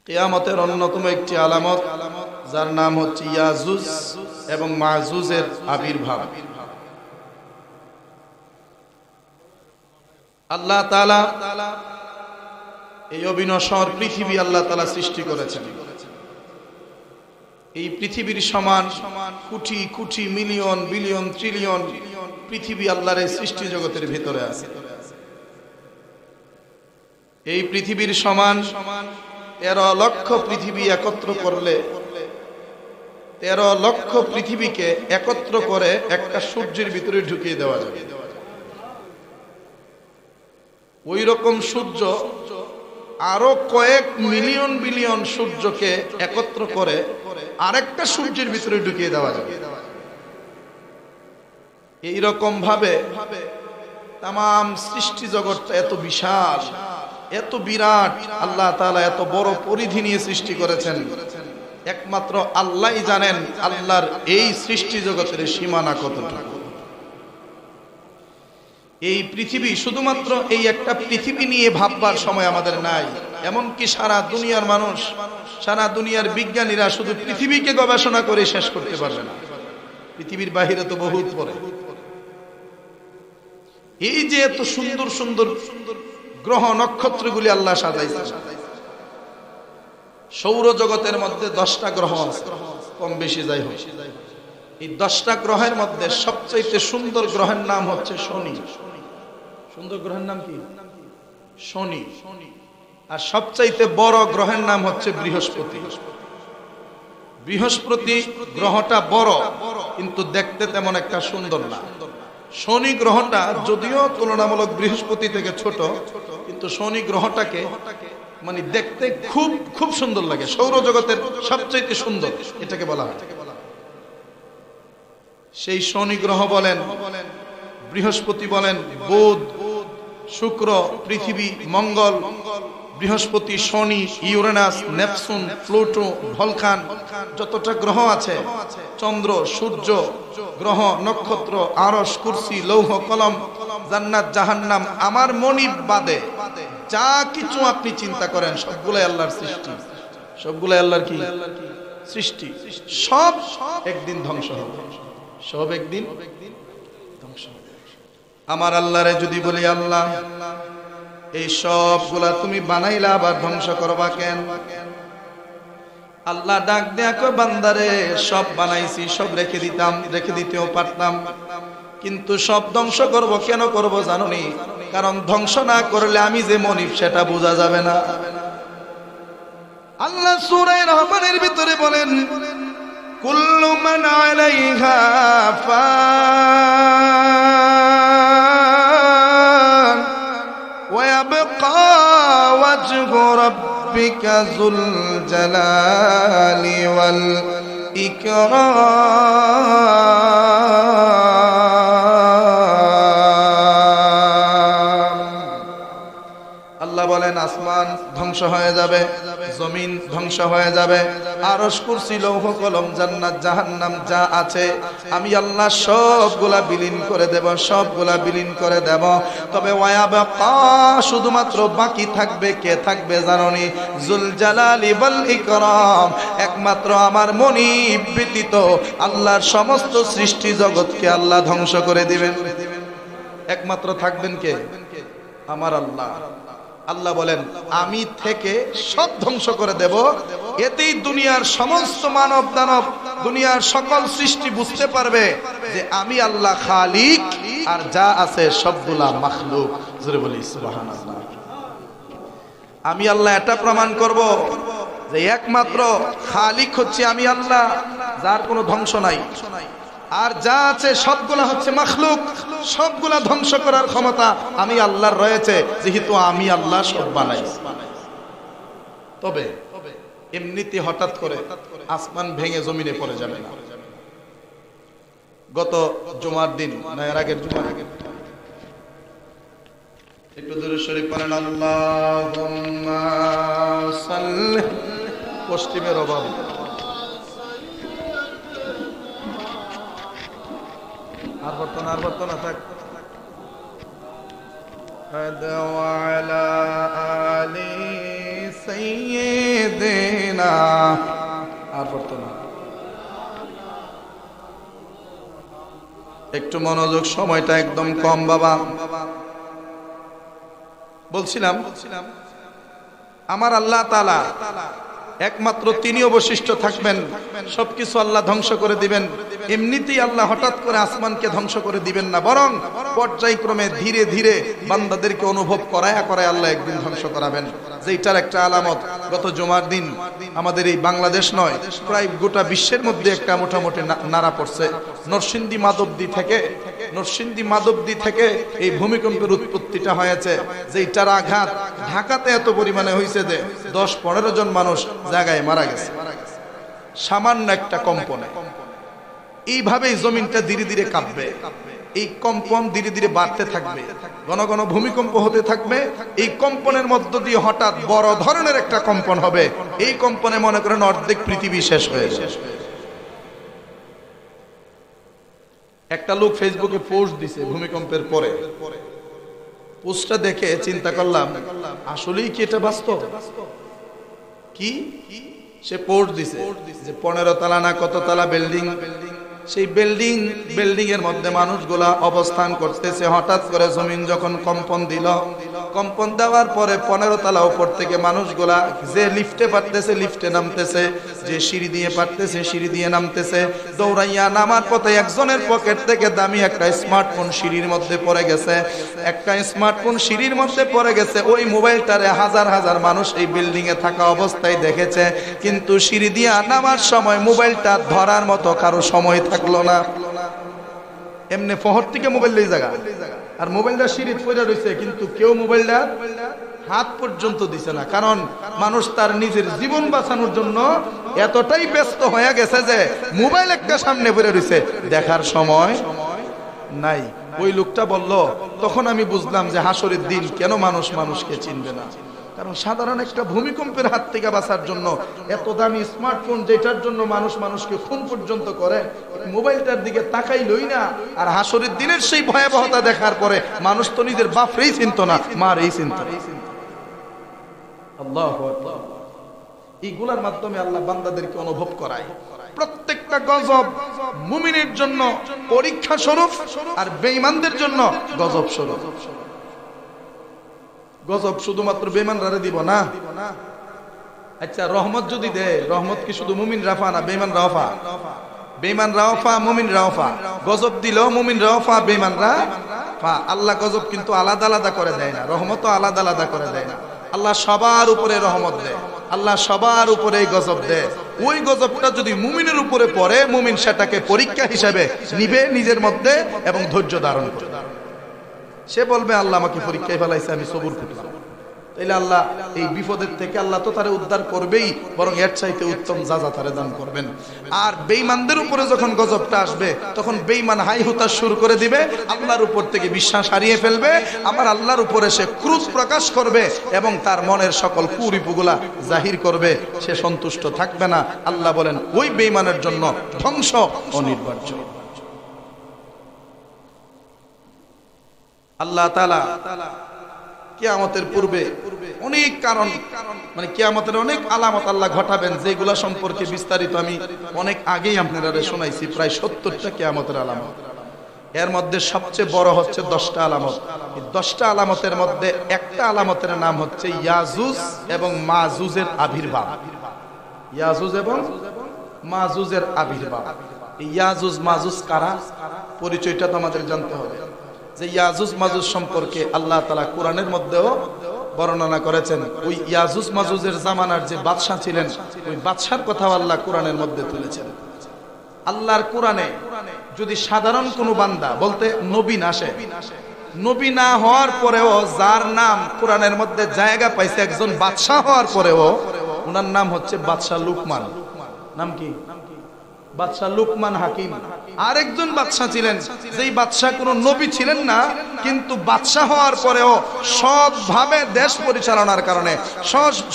কিয়ামতের অন্যতম একটি আলামত, যার নাম হচ্ছে ইয়াজুজ এবং মাজুজের আবির্ভাব। আল্লাহ তাআলা এই অবিনশ্বর পৃথিবী আল্লাহ তাআলা সৃষ্টি করেছেন। এই পৃথিবীর সমান crore crore million billion trillion পৃথিবী আল্লাহর এই সৃষ্টি জগতের ভিতরে আছে। এই পৃথিবীর সমান 13 লক্ষ পৃথিবী একত্র করলে 13 লক্ষ পৃথিবীকে একত্র করে একটা সূর্যের ভিতরে ঢুকিয়ে দেওয়া যাবে। ওই রকম সূর্য আরো কয়েক মিলিয়ন বিলিয়ন সূর্যকে একত্র করে আরেকটা সূর্যের ভিতরে ঢুকিয়ে দেওয়া যাবে। এইরকম ভাবে তাম সৃষ্টি জগৎটা এত বিশাল, এত বিরাট, আল্লাহ তাআলা এত বড় পরিধি নিয়ে সৃষ্টি করেছেন। একমাত্র আল্লাহই জানেন আল্লাহর এই সৃষ্টি জগতের সীমানা কতটুকু। এই পৃথিবী, শুধুমাত্র এই একটা পৃথিবী নিয়ে ভাববার সময় আমাদের নাই। এমনকি সারা দুনিয়ার মানুষ, সারা দুনিয়ার বিজ্ঞানীরা শুধু পৃথিবীকে গবেষণা করে শেষ করতে পারবে না। পৃথিবীর বাহিরে তো বহুত পড়ে। এই যে এত সুন্দর সুন্দর গ্রহ নক্ষত্রগুলি আল্লাহ সাজাইছেন। সৌরজগতের মধ্যে 10টা গ্রহ আছে, কম বেশি যাই হোক। এই 10টা গ্রহের মধ্যে সবচেয়ে সুন্দর গ্রহের নাম হচ্ছে শনি। সুন্দর গ্রহের নাম কি? শনি। আর সবচাইতে বড় গ্রহের নাম হচ্ছে বৃহস্পতি। বৃহস্পতি গ্রহটা বড়, কিন্তু দেখতে তেমন একটা সুন্দর না। শনি গ্রহটা যদিও তুলনামূলক বৃহস্পতি থেকে ছোট, কিন্তু শনি গ্রহটাকে মানে দেখতে খুব খুব সুন্দর লাগে। সৌরজগতের সবচাইতে সুন্দর এটাকে বলা হয়। সেই শনি গ্রহ বলেন, বৃহস্পতি বলেন, বুধ, শুক্র, পৃথিবী, মঙ্গল, বৃহস্পতি, শনি, ইউরেনাস, নেপচুন, প্লুটো, ভলকান, যতটা গ্রহ আছে, চন্দ্র, সূর্য, গ্রহ, নক্ষত্র, আরশ, কুরসি, লৌহ কলম, জান্নাত, জাহান্নাম, আমার মনিব বাদে যা কিছু আপনি চিন্তা করেন সবগুলাই আল্লাহর সৃষ্টি। সবগুলাই আল্লাহর কি সৃষ্টি। সব একদিন ধ্বংস হবে, সব একদিন ধ্বংস হবে। আমার আল্লাহরে যদি বলি, আল্লাহ এই সবগুলা তুমি বানাইলা আবার ধ্বংস করবা কেন? আল্লাহ ডাক দেয়া কয়, বান্দারে সব বানাইছি, সব রেখে দিতাম, রেখে দিতেও পারতাম, কিন্তু সব ধ্বংস করব কেন করব জানোনি? কারণ ধ্বংস না করলে আমি যে মনিব সেটা বোঝা যাবে না। আল্লাহ সূরা রহমানের ভিতরে বলেন, কুল্লু মান আলাইহা ফান ওয়া ইয়াবকা ওয়াজহু রাব্বিকা যুল জালালি ওয়াল ইকরাম। আল্লাহ বলেন, আসমান ধ্বংস হয়ে যাবে, জমিন ধ্বংস হয়ে যাবে, আরশ, কুরসি, লৌহ কলম, জান্নাত, জাহান্নাম যা আছে আমি আল্লাহ সবগুলা বিলীন করে দেব, সবগুলা বিলীন করে দেব। তবে ওয়ায়াবাকা, শুধুমাত্র বাকি থাকবে, কে থাকবে জানোনি? যুল জালালি ওয়াল ইকরাম, একমাত্র আমার মনিব ব্যতীত আল্লাহর সমস্ত সৃষ্টি জগৎকে আল্লাহ ধ্বংস করে দিবেন। একমাত্র থাকবেন কে? আমার আল্লাহ। আল্লাহ বলেন, আমি থেকে সব ধ্বংস করে দেব। এতেই দুনিয়ার সমস্ত মানব দানব, দুনিয়ার সকল সৃষ্টি বুঝতে পারবে যে আমি আল্লাহ খালিক, আর যা আছে সবগুলা মাখলুক। জোরে বলি সুবহানাল্লাহ। আমি আল্লাহ এটা প্রমাণ করব যে একমাত্র খালিক হচ্ছে আমি আল্লাহ, যার কোনো ধ্বংস নাই, আর যা আছে সবগুলা হচ্ছে মাখলুক। সবগুলা ধ্বংস করার ক্ষমতা আমি আল্লাহর রয়েছে, যেহেতু আমি আল্লাহ সব বানাই। তবে এমনিতে হঠাৎ করে আসমান ভেঙে জমিনে পড়ে যাবে না। গত জুমার দিন না এর আগের জুমার আগে একটু দুরূদ শরীফ পড়েন। আল্লাহুম্মা সাল্লি, পশ্চিমের অভাব, আর বর্তনা থাক। وعلى آل সাইয়্যিদিনা। আর পড়তো না, একটু মনোযোগ, সময়টা একদম কম বাবা। বলছিলাম আমার আল্লাহ তাআলা একমাত্র তিনি অবশিষ্ট থাকবেন, সবকিছু আল্লাহ ধ্বংস করে দিবেন। এমনিতেই আল্লাহ হঠাৎ করে আসমানকে ধ্বংস করে দিবেন না, বরং পর্যায়ক্রমে ধীরে ধীরে বান্দাদেরকে অনুভব করায় আল্লাহ একদিন ধ্বংস করাবেন। যেটার একটা আলামত গত জুমার দিন আমাদের এই বাংলাদেশ নয়, প্রায় গোটা বিশ্বের মধ্যে একটা মোটামুটি নাড়া পড়ছে। নরসিংদী মাধবদী থেকে এই ভূমিকম্পের উৎপত্তিটা হয়েছে, যেটার আঘাত ঢাকাতে এত পরিমাণে হয়েছে যে 10-15 জন মানুষ জায়গায় মারা গেছে সামান্য একটা কম্পনে। এইভাবেই জমিনটা ধীরে ধীরে কাঁপবে, এই কম্পন ধীরে ধীরে বাড়তে থাকবে, ঘন ঘন ভূমিকম্প হতে থাকবে। এই কম্পনের মধ্য দিয়ে হঠাৎ বড় ধরনের একটা কম্পন হবে। এই কম্পনে মনে করেন অর্ধেক পৃথিবী শেষ হয়ে যাবে। একটা লোক ফেসবুকে পোস্ট দিছে ভূমিকম্পের পরে। পোস্টটা দেখে চিন্তা করলাম, আসলেই কি এটা বাস্তব? কি সে পোস্ট দিছে যে 15 তলা না কত তলা বিল্ডিং, সেই বিল্ডিং এর মধ্যে মানুষগুলা অবস্থান করতেছে। হঠাৎ করে জমিন যখন কম্পন দিল, কম্পন দেওয়ার পরে 15 তলা উপর থেকে মানুষগুলা যে লিফটে পারতেছে লিফটে নামতেছে, যে সিঁড়ি দিয়ে পারতেছে সিঁড়ি দিয়ে নামতেছে। দৌড়াইয়া নামার পথে একজনের পকেট থেকে দামি একটা স্মার্টফোন সিঁড়ির মধ্যে পড়ে গেছে। একটা স্মার্টফোন সিঁড়ির মধ্যে পড়ে গেছে। ওই মোবাইলটারে হাজার হাজার মানুষ এই বিল্ডিং এ থাকা অবস্থায় দেখেছে, কিন্তু সিঁড়ি দিয়ে নামার সময় মোবাইলটা ধরার মতো কারো সময় থাকলো না। এমনি ফহর থেকে মোবাইল লই জায়গা, আর মোবাইলটা সিঁড়ি পড়ে রয়েছে, কিন্তু কেউ মোবাইলটা হাত পর্যন্ত দিছে না। কারণ মানুষ তার নিজের জীবন বাঁচানোর জন্য এতটাই ব্যস্ত হয়ে গেছে যে মোবাইল একটা সামনে পড়ে রয়েছে, দেখার সময় নাই। ওই লোকটা বলল, তখন আমি বুঝলাম যে হাসরের দিন কেন মানুষ মানুষকে চিনবে না। কারণ সাধারণ একটা ভূমিকম্পের হাত থেকে বাঁচার জন্য এত দামি স্মার্টফোন, যেটার জন্য মানুষ মানুষকে খুন পর্যন্ত করে, মোবাইলটার দিকে তাকাই লই না। আর হাসরের দিনের সেই ভয়াবহতা দেখার পরে মানুষ তো নিজের বাপরেই চিনত না, মারেই চিনত। আল্লাহু আকবার। এইগুলার মাধ্যমে আল্লাহ বান্দাদেরকে অনুভব করায়। প্রত্যেকটা গজব মুমিনের জন্য পরীক্ষা স্বরূপ, আর বেঈমানদের জন্য গজব স্বরূপ। গজব শুধুমাত্র বেঈমানরা দিব না। আচ্ছা, রহমত যদি দেয়, রহমত কি শুধু মুমিন রাফা না বেঈমান রাফা? বেঈমান রাফা, মুমিন রাফা। গজব দিলেও মুমিন রাফা, বেঈমানরা ফা। আল্লাহ গজব কিন্তু আলাদা আলাদা করে দেয় না, রহমতও আলাদা আলাদা করে দেয় না। আল্লাহ সবার উপরে রহমত দেয়, আল্লাহ সবার উপরে গজব দেয়। ওই গজবটা যদি মুমিনের উপরে পড়ে, মুমিন সেটাকে পরীক্ষা হিসেবে নিবে নিজের মধ্যে এবং ধৈর্য ধারণ করবে। সে বলবে, আল্লাহ আমাকে পরীক্ষায় ফেলাইছে, আমি সবুর করলাম। তাইলে আল্লাহ এই বিপদের থেকে আল্লাহ তো তারে উদ্ধার করবেই, বরং এর চাইতে উত্তম যাজা তারে দান করবেন। আর বেঈমানদের উপরে যখন গজবটা আসবে, তখন বেঈমান হাই হুতাশ শুরু করে দিবে, আল্লাহর উপর থেকে বিশ্বাস হারিয়ে ফেলবে। আমার আল্লাহর উপরে সে ক্রোধ প্রকাশ করবে এবং তার মনের সকল কুরিপুগুলা জাহির করবে। সে সন্তুষ্ট থাকবে না। আল্লাহ বলেন, ওই বেঈমানের জন্য ধ্বংস অনিবার্য। আল্লাহ তাআলা কিয়ামতের পূর্বে অনেক কারণ, মানে কিয়ামতের অনেক আলামত আল্লাহ ঘটাবেন, যেগুলা সম্পর্কে বিস্তারিত আমি অনেক আগেই আপনারা শোনাইছি, প্রায় 70টা কিয়ামতের আলামত। এর মধ্যে সবচেয়ে বড় হচ্ছে 10টা আলামত। এই 10টা আলামতের মধ্যে একটা আলামতের নাম হচ্ছে ইয়াজুজ এবং মাজুজের আবির্ভাব। ইয়াজুজ এবং মাজুজের আবির্ভাব। এই ইয়াজুজ মাজুজ কারা, পরিচয়টা তো আমাদের জানতে হবে। যে ইয়াজুজ মাজুজ সম্পর্কে আল্লাহ তাআলা কোরআনের মধ্যেও বর্ণনা করেছেন। ওই ইয়াজুজ মাজুজের জামানার যে বাদশা ছিলেন, ওই বাদশার কথাও আল্লাহ কোরআনের মধ্যে তুলেছেন। আল্লাহর কোরআনে যদি সাধারণ কোনো বান্দা, বলতে নবী না, আসে নবী না হওয়ার পরেও যার নাম কোরআনের মধ্যে জায়গা পাইছে, একজন বাদশা হওয়ার পরেও, ওনার নাম হচ্ছে বাদশা লুকমান। নাম কি? বাদশা লুকমান হাকিম। আরেকজন বাদশা ছিলেন, যেই বাদশা কোনো নবী ছিলেন না, কিন্তু বাদশা হওয়ার পরেও সৎভাবে দেশ পরিচালনার কারণে,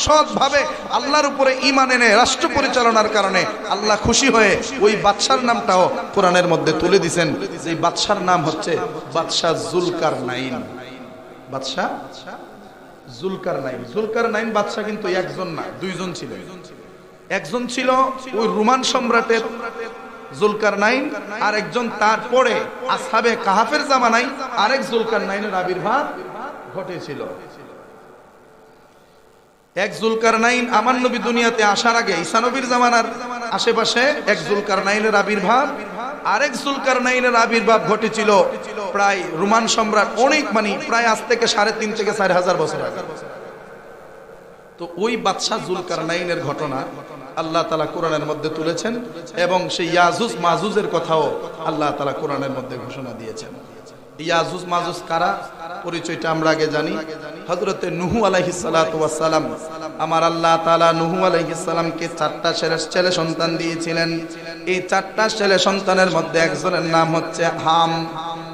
সৎভাবে আল্লাহর উপরে ঈমান এনে রাষ্ট্র পরিচালনার কারণে আল্লাহ খুশি হয়ে ওই বাদশার নামটাও কোরআনের মধ্যে তুলে দিয়েছেন। যেই বাদশার নাম হচ্ছে বাদশা জুলকারনাইন। বাদশা জুলকারনাইন বাদশা কিন্তু একজন না, দুইজন ছিল। একজন ছিল ওই রোমান সম্রাটের জুলকারনাইন, আর একজন তারপরে আসহাবে কাহাফের জামানায় আরেক জুলকারনাইনের আবির্ভাব ঘটেছিল। এক জুলকারনাইন আমার নবী দুনিয়াতে আসার আগে ঈসা নবীর জামানার আশেপাশে এক জুলকারনাইনের আবির্ভাব, আরেক জুলকারনাইনের আবির্ভাব ঘটেছিল প্রায় রোমান সম্রাট অনেক প্রায় আজ থেকে 3.5 থেকে 4,000 বছর আগে। তো ওই বাদশা জুলকারনাইনের ঘটনা আল্লাহ তাআলা কোরআনের মধ্যে তুলেছেন, এবং সেই ইয়াজুজ মাজুজের কথাও আল্লাহ তাআলা কোরআনের মধ্যে ঘোষণা দিয়েছেন। ইয়াজুজ মাজুজ কারা, পরিচয়টা আমরা আগে জানি। হযরতে নূহ আলাইহিস সালাতু ওয়াস সালাম, আমার আল্লাহ তাআলা নূহ আলাইহিস সালামকে 4টা ছেলে সন্তান দিয়েছিলেন। এই 4টা ছেলে সন্তানের মধ্যে একজনের নাম হচ্ছে হাম,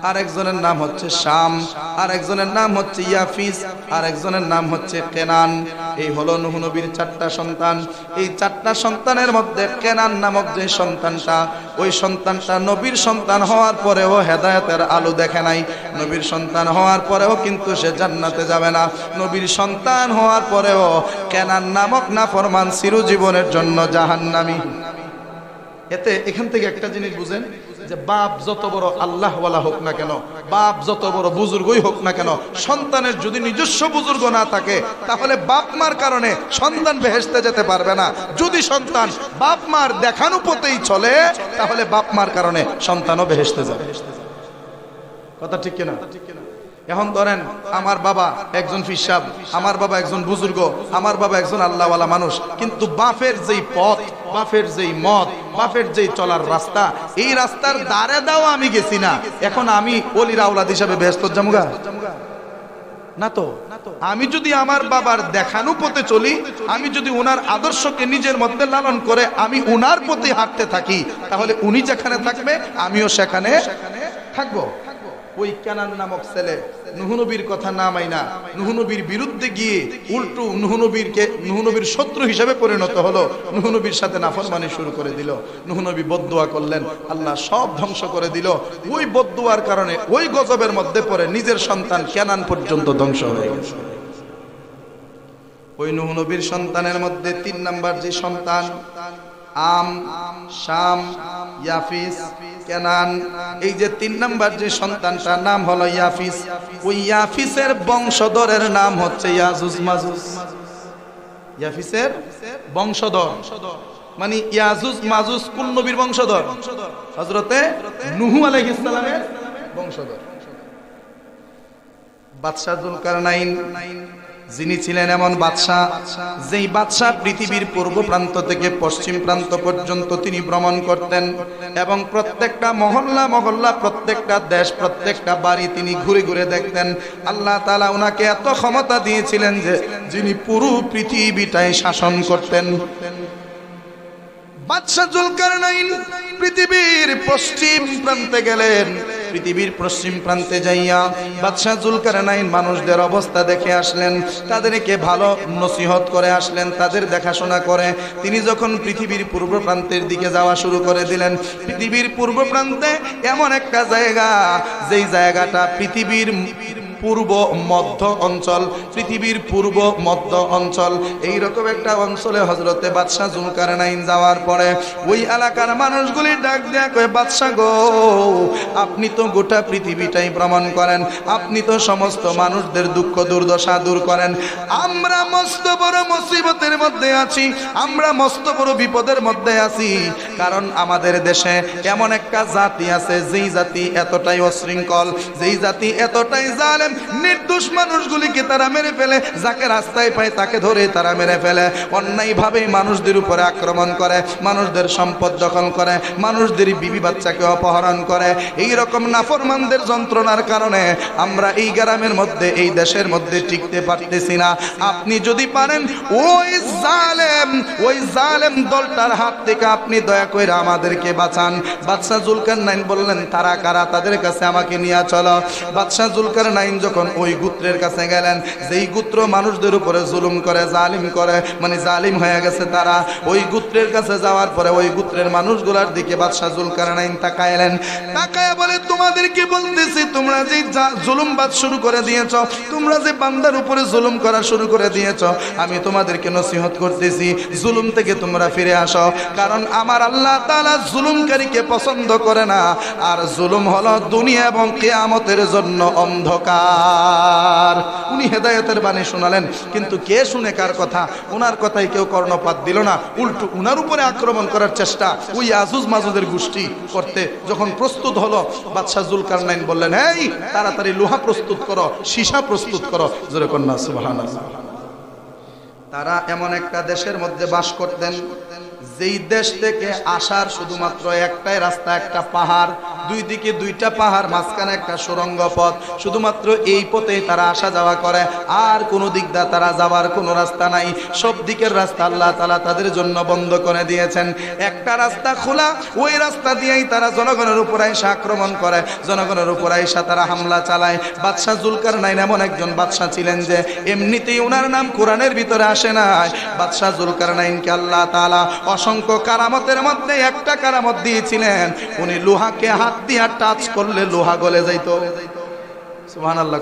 আর একজনের নাম হচ্ছে শাম, আর একজনের নাম হচ্ছে ইয়াফিস, আর একজনের নাম হচ্ছে কেনান। এই হলো নূহ নবীর 4টা সন্তান। এই 4টা সন্তানের মধ্যে কেনান নামক যে সন্তানটা, ওই সন্তানটা নবীর সন্তান হওয়ার পরেও হেদায়েতের আলো দেখে নাই। নবীর সন্তান হওয়ার পরেও কিন্তু সে জান্নাতে যাবে না। নবীর সন্তান হওয়ার পরেও কেনান নামক নাফরমান চিরজীবনের জন্য জাহান্নামী। এখান থেকে একটা জিনিস বুঝেন যে বাপ যত বড় আল্লাহওয়ালা হোক না কেন, বাপ যত বড় বুজুর্গই হোক না কেন, সন্তানের যদি নিজস্ব বুজুর্গ না থাকে তাহলে বাপ মার কারণে সন্তান বেহেশতে যেতে পারবে না। যদি সন্তান বাপ মার দেখানো পথেই চলে তাহলে বাপ মার কারণে সন্তানও বেহেশতে যাবে। কথা ঠিক কিনা? এখন ধরেন আমার বাবা একজন পীর সাহেব, আমার বাবা একজন বুজুর্গ, আমার বাবা একজন আল্লাহওয়ালা মানুষ, কিন্তু বাপের যেই পথ, বাপের যেই মত, বাপের যেই চলার রাস্তা, এই রাস্তার দ্বারে দাও আমি গেছি না, এখন আমি ওলির আওলাদ হিসাবে বেহেশত যামুগা না? তো আমি যদি আমার বাবার দেখানো পথে চলি, আমি যদি ওনার আদর্শকে নিজের মধ্যে লালন করে আমি ওনার পথে হাঁটতে থাকি, তাহলে উনি যেখানে থাকবে আমিও সেখানে থাকবো। ওই কেনান নামক ছেলে নূহ নবীর কথা না মাইনা নূহ নবীর বিরুদ্ধে গিয়ে উল্টো নূহ নবীর শত্রু হিসেবে পরিণত হলো, নূহ নবীর সাথে নাফরমানি শুরু করে দিল। নূহ নবী বদদুয়া করলেন, আল্লাহ সব ধ্বংস করে দিল। ওই বদদুয়ার কারণে ওই গজবের মধ্যে পড়ে নিজের সন্তান কেনান পর্যন্ত ধ্বংস হয়ে গেল। ওই নূহ নবীর সন্তানের মধ্যে 3 নাম্বার যে সন্তান, আম, শাম, ইয়াফিস, কেনান, এই যে 3 নাম্বার যে সন্তানটার নাম হলো ইয়াফিস। ওই ইয়াফিসের বংশধরের নাম হচ্ছে ইয়াজুজ মাজুজ। ইয়াফিসের বংশধর মানে ইয়াজুজ মাজুজ কোন নবীর বংশধর? হযরতে নূহ আলাইহিস সালামের বংশধর। বাদশা জুলকারনাইন যিনি ছিলেন এমন বাদশাহ, যেই বাদশাহ পৃথিবীর পূর্ব প্রান্ত থেকে পশ্চিম প্রান্ত পর্যন্ত তিনি ভ্রমণ করতেন, এবং প্রত্যেকটা মহল্লা, প্রত্যেকটা দেশ, প্রত্যেকটা বাড়ি তিনি ঘুরে ঘুরে দেখতেন। আল্লাহ তাআলা ওনাকে এত ক্ষমতা দিয়েছিলেন যে যিনি পুরো পৃথিবীটাই শাসন করতেন। বাদশা জুলকারনাইন পৃথিবীর পশ্চিম প্রান্তে গেলেন। পৃথিবীর পশ্চিম প্রান্তে যাইয়া বাদশা জুলকারনাইন মানুষদের অবস্থা দেখে আসলেন, তাদেরকে ভালো নসিহত করে আসলেন, তাদের দেখাশোনা করে তিনি যখন পৃথিবীর পূর্ব প্রান্তের দিকে যাওয়া শুরু করে দিলেন, পৃথিবীর পূর্ব প্রান্তে এমন একটা জায়গা, যেই জায়গাটা পৃথিবীর পূর্ব মধ্য অঞ্চল, পৃথিবীর পূর্ব মধ্য অঞ্চল, এইরকম একটা অঞ্চলে হযরতে বাদশা জুলকারনাইন যাওয়ার পরে ওই এলাকার মানুষগুলি ডাক দেয়া কয়, বাদশা গো, আপনি তো গোটা পৃথিবীটাই ভ্রমণ করেন, আপনি তো সমস্ত মানুষদের দুঃখ দুর্দশা দূর করেন, আমরা মস্ত বড় মুসিবতের মধ্যে আছি, আমরা মস্ত বড় বিপদের মধ্যে আছি। কারণ আমাদের দেশে এমন একটা জাতি আছে, যেই জাতি এতটাই অশৃঙ্খল, যেই জাতি এতটাই জালেম, নির্দোষ মানুষগুলিকে তারা মেরে ফেলে, যাকে রাস্তায় পায় তাকে ধরে তারা মেরে ফেলে, অন্যায়ভাবে মানুষদের উপরে আক্রমণ করে, মানুষদের সম্পদ দখল করে, মানুষদের বিবি বাচ্চাকে অপহরণ করে। এই রকম নাফরমানদের যন্ত্রণার কারণে আমরা এই গ্রামের মধ্যে, এই দেশের মধ্যে টিকতে পারতেছি না। আপনি যদি পারেন ওই জালেম দলটার হাত থেকে আপনি দয়া করে আমাদেরকে বাঁচান। বাদশা জুলকারনাইন বললেন, তারা কারা? তাদের কাছে আমাকে নিয়ে চলো। বাদশা জুলকারনাইন যখন ওই গোত্রের কাছে গেলেন, যেই গোত্র মানুষদের উপরে জুলুম করে, জালিম করে, মানে জালিম হয়ে গেছে তারা, ওই গোত্রের কাছে যাওয়ার পরে ওই গোত্রের মানুষগুলার দিকে বাদশা জুলকারনাইন তাকাইলেন, তাকায় বলে, তোমাদেরকে বলতেছি, তোমরা যে জুলুমবাদ শুরু করে দিয়েছ, তোমরা যে বান্দার উপরে জুলুম করা শুরু করে দিয়েছ, আমি তোমাদেরকে নসিহত করতেছি, জুলুম থেকে তোমরা ফিরে আসো। কারণ আমার আল্লাহ তাআলা জুলুমকারীকে পছন্দ করে না। আর জুলুম হলো দুনিয়া এবং কিয়ামতের জন্য অন্ধকার। উনি হেদায়েতের বাণী শোনালেন, কিন্তু কে শুনে কার কথা? ওনার কথাই কেউ কর্ণপাত দিল না, উল্টো উনার উপরে আক্রমণ করার চেষ্টা ওই ইয়াজুজ মাজুজের গোষ্ঠী করতে যখন প্রস্তুত হলো, বাদশাহ জুলকারনাইন বললেন, এই তাড়াতাড়ি লোহা প্রস্তুত করো, সীসা প্রস্তুত করো। জোরে কন্যা সুবহানাল্লাহ। তারা এমন একটা দেশের মধ্যে বাস করতেন, যেই দেশ থেকে আসার শুধুমাত্র একটাই রাস্তা, একটা পাহাড়, দুই দিকে দুইটা পাহাড়, মাঝখানে একটা সুড়ঙ্গ পথ। শুধুমাত্র এই পথেই তারা আসা যাওয়া করে, আর কোনো দিক দিয়ে তারা যাওয়ার কোনো রাস্তা নাই। সব দিকের রাস্তা আল্লাহ তাআলা তাদের জন্য বন্ধ করে দিয়েছেন। একটা রাস্তা খোলা, ওই রাস্তা দিয়েই তারা জনগণের উপর আইসা আক্রমণ করে, জনগণের উপর আইসা তারা হামলা চালায়। বাদশাহ জুলকারনাইন এমন একজন বাদশাহ ছিলেন যে এমনিতেই ওনার নাম কোরআনের ভিতরে আসে নাই। বাদশাহ জুলকারনাইনকে আল্লাহ তাআলা অসংখ্য কারামতের মধ্যে একটা কারামত দিয়েছিলেন, উনি লোহাকে হাত দিয়ে টাচ করলে লোহা গলে যাইত। সুবহানাল্লাহ।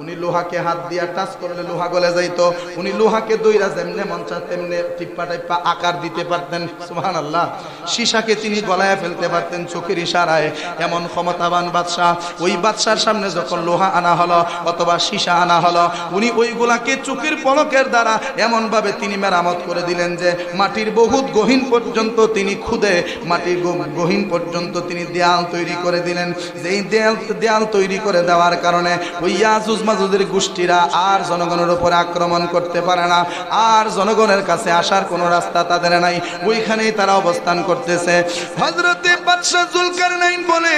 উনি লোহাকে হাত দিয়ে টাচ করলে লোহা গলে যাইত। উনি লোহাকে দইরা যেমনে মন চায় তেমনে টিপ্পা টাইপ্পা আকার দিতে পারতেন। সুবহানাল্লাহ। সীসাকে তিনি গলায় ফেলতে পারতেন চোখের ইশারায়। এমন ক্ষমতাবান বাদশাহ। ওই বাদশার সামনে যখন লোহা আনা হলো অথবা সীসা আনা হলো, উনি ওইগুলাকে চোখের পলকের দ্বারা এমন ভাবে তিনি মেরামত করে দিলেন যে মাটির বহুত গহীন পর্যন্ত তিনি খুদে মাটির গহীন পর্যন্ত তিনি দেয়াল তৈরি করে দিলেন। যেই দেয়াল তৈরি করে দেওয়ার কারণে ওই ইয়াজুজ মাজুজের গোষ্ঠীরা আর জনগণের উপরে আক্রমণ করতে পারে না, আর জনগণের কাছে আসার কোনো রাস্তা তাদের নাই। ওইখানেই তারা অবস্থান করতেছে। হযরতে বাদশাহ জুলকারনাইন বলে,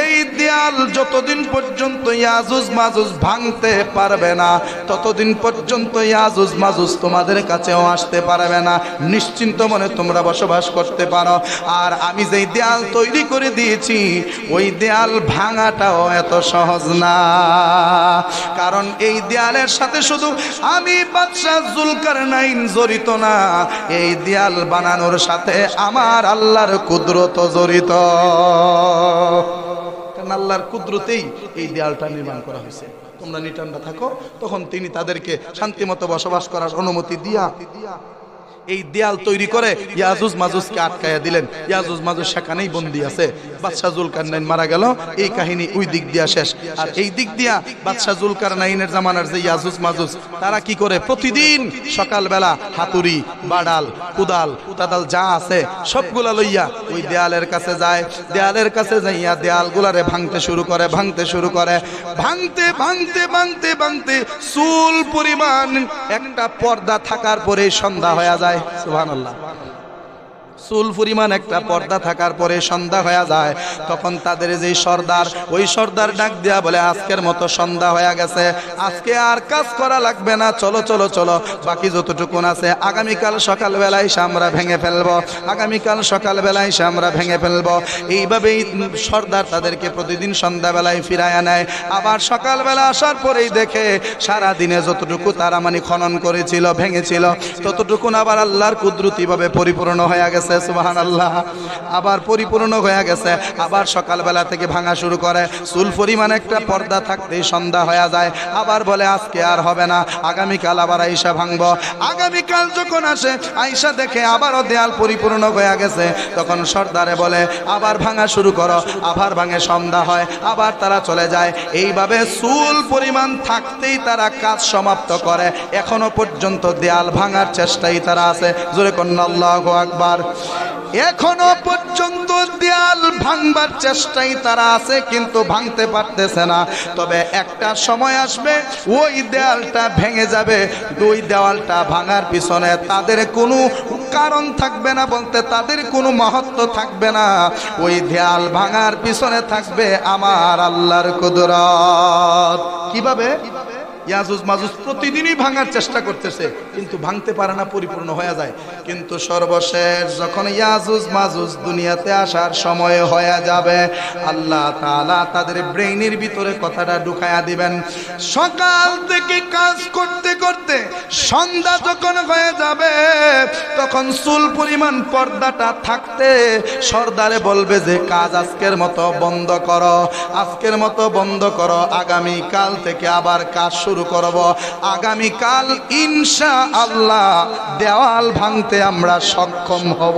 এই দেয়াল যতদিন পর্যন্ত ইয়াজুজ মাজুজ ভাঙতে পারবে না, ততদিন পর্যন্ত ইয়াজুজ মাজুজ তোমাদের কাছেও আসতে পারবে না। নিশ্চিন্ত মনে তোমরা বসবাস করতে পারো। আর আমি যেই দেয়াল তৈরি করে দিয়েছি, ওই দেয়াল ভাঙাটাও এত সহজ না। কারণ এই দেয়ালের সাথে শুধু আমি বাদশাহ জুলকারনাইন জড়িত না, এই দেয়াল বানানোর সাথে আমার আল্লাহর কুদরত জড়িত। কারণ আল্লাহর কুদরতেই এই দেয়ালটা নির্মাণ করা হয়েছে। তোমরা নিটান্ডা থাকো, তখন তিনি তাদেরকে শান্তিমতো বসবাস করার অনুমতি দিয়া এই দেয়াল তৈরি করে ইয়াজুজ মাজুজকে আটকায়া দিলেন। ইয়াজুজ মাজুজ সেখানেই বন্দী আছে। বাদশাহ জুলকারনাইন মারা গেল, এই কাহিনী ওই দিক দিয়া শেষ। আর এই দিক দিয়া বাদশাহ জুলকারনাইনের জামানার যে ইয়াজুজ মাজুজ, তারা কি করে প্রতিদিন সকালবেলা হাতুড়ি, বাড়াল, কুদাল, যা আছে সবগুলা লইয়া ওই দেয়ালের কাছে যায়। দেয়ালের কাছে যাইয়া দেয়ালগুলারে ভাঙতে শুরু করে, ভাঙতে চুল পরিমাণ একটা পর্দা থাকার পরে সন্ধ্যা হয়ে যায়। সুবহানাল্লাহ। চুল পরিমাণ একটা পর্দা থাকার পরে সন্ধ্যা হয়ে যায়। তখন তাদের যে সর্দার, ওই সর্দার ডাক দেয়া বলে, আজকের মতো সন্ধ্যা হয়ে গেছে, আজকে আর কাজ করা লাগবে না, চলো চলো চলো, বাকি যতটুকুন আছে আগামীকাল সকালবেলায় আমরা ভেঙে ফেলবো, আগামীকাল সকালবেলায় আমরা ভেঙে ফেলবো। এইভাবেই সর্দার তাদেরকে প্রতিদিন সন্ধ্যাবেলায় ফিরাইয়া নেয়। আবার সকালবেলা আসার পরেই দেখে সারা দিনে যতটুকু তারা মানে খনন করেছিল, ভেঙেছিল, ততটুকুন আবার আল্লাহর কুদরতিভাবে পরিপূর্ণ হয়ে গেছে। সুবহানাল্লাহ। আবার পরিপূর্ণ হয়ে গেছে। আবার সকালবেলা থেকে ভাঙা শুরু করে। চুল পরিমাণ একটা পর্দা থাকতেই সন্ধ্যা হয়ে যায়। আবার বলে আজকে আর হবে না, আগামীকাল আবার আইসা ভাঙবো। আগামীকাল যখন আসে, আইসা দেখে আবারও দেয়াল পরিপূর্ণ হয়ে গেছে। তখন সর্দারে বলে আবার ভাঙা শুরু করো। আবার ভাঙে, সন্ধ্যা হয়, আবার তারা চলে যায়। এইভাবে চুল পরিমাণ থাকতেই তারা কাজ সমাপ্ত করে। এখনো পর্যন্ত দেয়াল ভাঙার চেষ্টাই তারা আছে। জোরে কন্না আল্লাহু আকবার। এখনো পর্যন্ত দেয়াল ভাঙবার চেষ্টাই তারা আছে, কিন্তু ভাঙতে পারতেছে না। তবে একটা সময় আসবে, ওই দেয়ালটা ভেঙে যাবে। ওই দেওয়ালটা ভাঙার পিছনে তাদের কোনো কারণ থাকবে না, বলতে তাদের কোনো মাহাত্ম্য থাকবে না। ওই দেয়াল ভাঙার পিছনে থাকবে আমার আল্লাহর কুদরত। কিভাবে? ইয়াজুজ মাজুজ প্রতিদিনই ভাঙার চেষ্টা করতেছে, কিন্তু ভাঙতে পারে না, পরিপূর্ণ হয়ে যায়। কিন্তু সর্বশেষ যখন ইয়াজুজ মাজুজ দুনিয়াতে আসার সময় হয়ে যাবে, আল্লাহ তাআলা তাদের ব্রেইনের ভিতরে কথাটা ঢুকায়া দিবেন। সকাল থেকে কাজ করতে করতে সন্ধ্যা যখন হয়ে যাবে, তখন চুল পরিমাণ পর্দাটা থাকতে সর্দারে বলবে যে কাজ আজকের মতো বন্ধ করো, আজকের মতো বন্ধ করো, আগামী কাল থেকে আবার কাজ শুরু করব। আগামী কাল ইনশাআল্লাহ দেওয়াল ভাঙতে আমরা সক্ষম হব।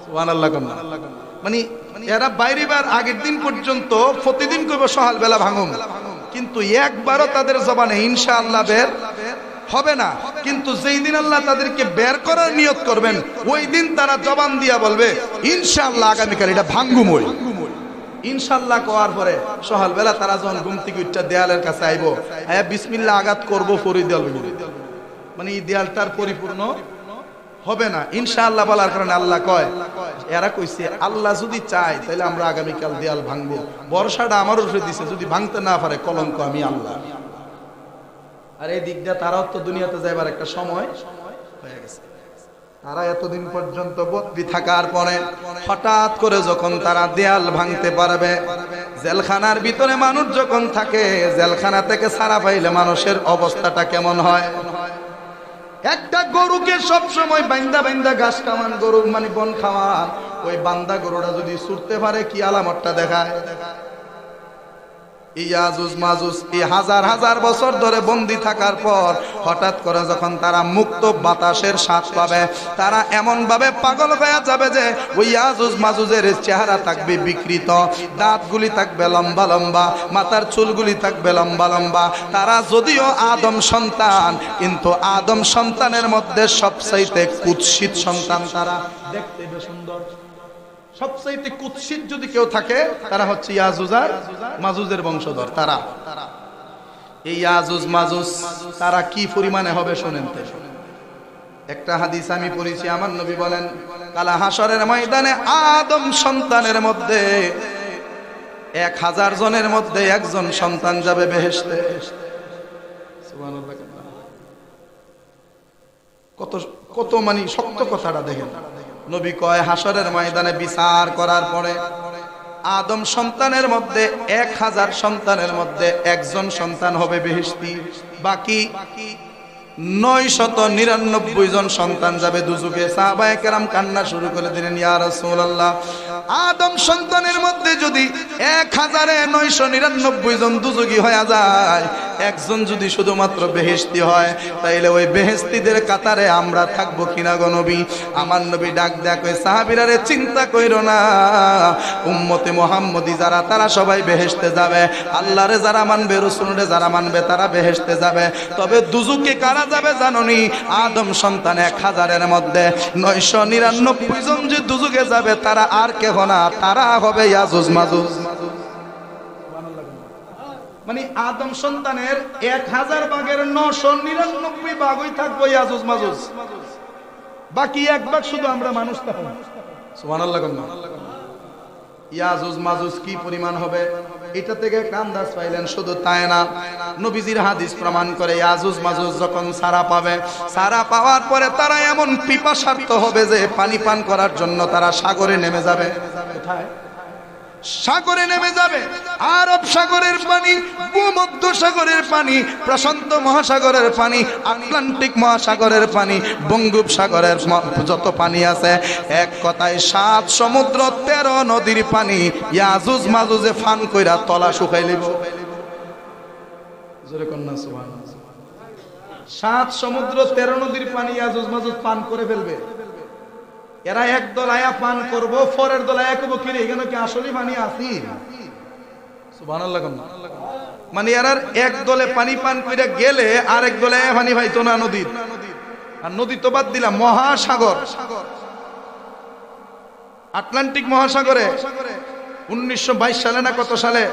সুবহানাল্লাহ। মানে এরা বাইরেবার আগের দিন পর্যন্ত প্রতিদিন করব সকালবেলা ভাঙুম, কিন্তু একবারও তাদের জবানে ইনশাআল্লাহ বের হবে না। কিন্তু যেই দিন আল্লাহ তাদেরকে বের করার নিয়ত করবেন ওই দিন তারা জবান দিয়া বলবে ইনশাআল্লাহ আগামীকাল এটা ভাঙুমই। ইনশাআল্লাহ কোয়ার পরে সকালবেলা তারা যখন ঘুম থেকে উঠে দেয়ালের কাছে আইবো, বিসমিল্লাহ আঘাত করবো পরি দেয়াল, মানে এই দেয়ালটার পরিপূর্ণ হবে না। ইনশাআল্লাহ বলার কারণে আল্লাহ কয়, এরা কইছে আল্লাহ যদি চায় তাহলে আমরা আগামীকাল দেয়াল ভাঙবো, ভরসাটা আমার উপরে দিছে, যদি ভাঙতে না পারে কলঙ্ক আমি আল্লাহ। আর এই দিক দিয়ে তারাও তো দুনিয়াতে যাইবার একটা সময় হয়ে গেছে। তারা এতদিন পর্যন্ত বন্দী থাকার পরে হঠাৎ করে যখন তারা দেয়াল ভাঙতে পারবে, জেলখানার ভিতরে মানুষ যখন থাকে, জেলখানা থেকে ছাড়া পাইলে মানুষের অবস্থাটা কেমন হয়? একটা গরুকে সব সময় বাইন্দা বাইন্দা ঘাস খাওয়ান, গরু মানে বন খাওয়ান, ওই বান্দা গরুটা যদি ছুটতে পারে কি আলামতটা দেখায়? ইয়াজুজ মাজুজ এই হাজার হাজার বছর ধরে বন্দী থাকার পর হঠাৎ করে যখন তারা মুক্ত বাতাসের স্বাদ পাবে, তারা এমন ভাবে পাগল হয়ে যাবে যে ওই ইয়াজুজ মাজুজের চেহারা থাকবে বিকৃত, দাঁতগুলি থাকবে লম্বা লম্বা, মাথার চুলগুলি থাকবে লম্বা লম্বা। তারা যদিও আদম সন্তান, কিন্তু আদম সন্তানের মধ্যে সবচাইতে কুৎসিত সন্তান তারা, দেখতে বেশ সুন্দর। সবচাইতে কুৎসিত যদি কেউ থাকে তারা হচ্ছে ইয়াজুজ আর মাজুজের বংশধর। তারা এই ইয়াজুজ মাজুজ তারা কি পরিমাণে হবে শুনেন তো। একটা হাদিস আমি পড়েছি, আমার নবী বলেন কাল হাসরের ময়দানে আদম সন্তানের মধ্যে 1000 জনের মধ্যে একজন সন্তান যাবে বেহেশতে। সুবহানাল্লাহ। কত কত মানে শক্ত কথাটা দেখেন। নবী কয় হাসরের ময়দানে বিচার করার পরে আদম সন্তানের মধ্যে 1000 সন্তানের মধ্যে একজন সন্তান হবে বেহেশতি, বাকি 999 জন সন্তান যাবে দুজকে। সাহাবায়ে কেরাম কান্না শুরু করে দিলেন, ইয়া রাসূলুল্লাহ, আদম সন্তানের মধ্যে যদি 1999 জন দুজকি হয়ে যায়, একজন যদি শুধুমাত্র বেহেশতি হয়, তাইলে ওই বেহেশতিদের কাতারে আমরা থাকবো কিনা গো নবী? আমার নবী ডাক দেয়া কই, সাহাবীরা রে চিন্তা কইরো না, উম্মতে মুহাম্মদী যারা তারা সবাই বেহেশতে যাবে, আল্লাহরে যারা মানবে, রাসূলরে যারা মানবে তারা বেহেশতে যাবে। তবে দুজকে কারা যাবে জানোনি? আদম সন্তান 1000-এর মধ্যে 999 জন যে দুজকে যাবে তারা আর কেহ না, তারা হবে ইয়াজুজ মাজুজ। মানে আদম সন্তানের 1000 ভাগের 999 ভাগই থাকবো ইয়াজুজ মাজুজ, বাকি 1 ভাগ শুধু আমরা মানুষ থাকবো। সুবহানাল্লাহ। ইয়াজুজ মাজুজ কি পরিমাণ হবে এটা থেকে একটা আন্দাজ পাইলেন। শুধু তাই না, নবীজির হাদিস প্রমাণ করে ইয়াজুজ মাজুজ যখন সারা পাবে, সারা পাওয়ার পরে তারা এমন পিপাসার্ত হবে যে পানি পান করার জন্য তারা সাগরে নেমে যাবে। কোথায়? সাগরে নেমে যাবে। আরব সাগরের পানি, ভূমধ্য সাগরের পানি, প্রশান্ত মহাসাগরের পানি, আটলান্টিক মহাসাগরের পানি, বঙ্গোপসাগরের যত পানি আছে, এক কথায় 7 সমুদ্র 13 নদীর পানি ইয়াজুজ মাজুজে ফান কইরা তলা শুকাই লিব। জোরে কন্না সুবহানাল্লাহ। 7 সমুদ্র 13 নদীর পানি ইয়াজুজ মাজুজ পান করে ফেলবে। এরা একদল আয়া পান করবো, পরের দল আয়া করবো কিরে এখানে কি আসলে পানি আসি? সুবহানাল্লাহ। মানে এরা এক দলে পানি পান করে গেলে আরেক দলে পানি পাইতো না নদীর। আর নদী তো বাদ দিলাম, মহাসাগর, আটলান্টিক মহাসাগরে 1922 সালে না কত সালে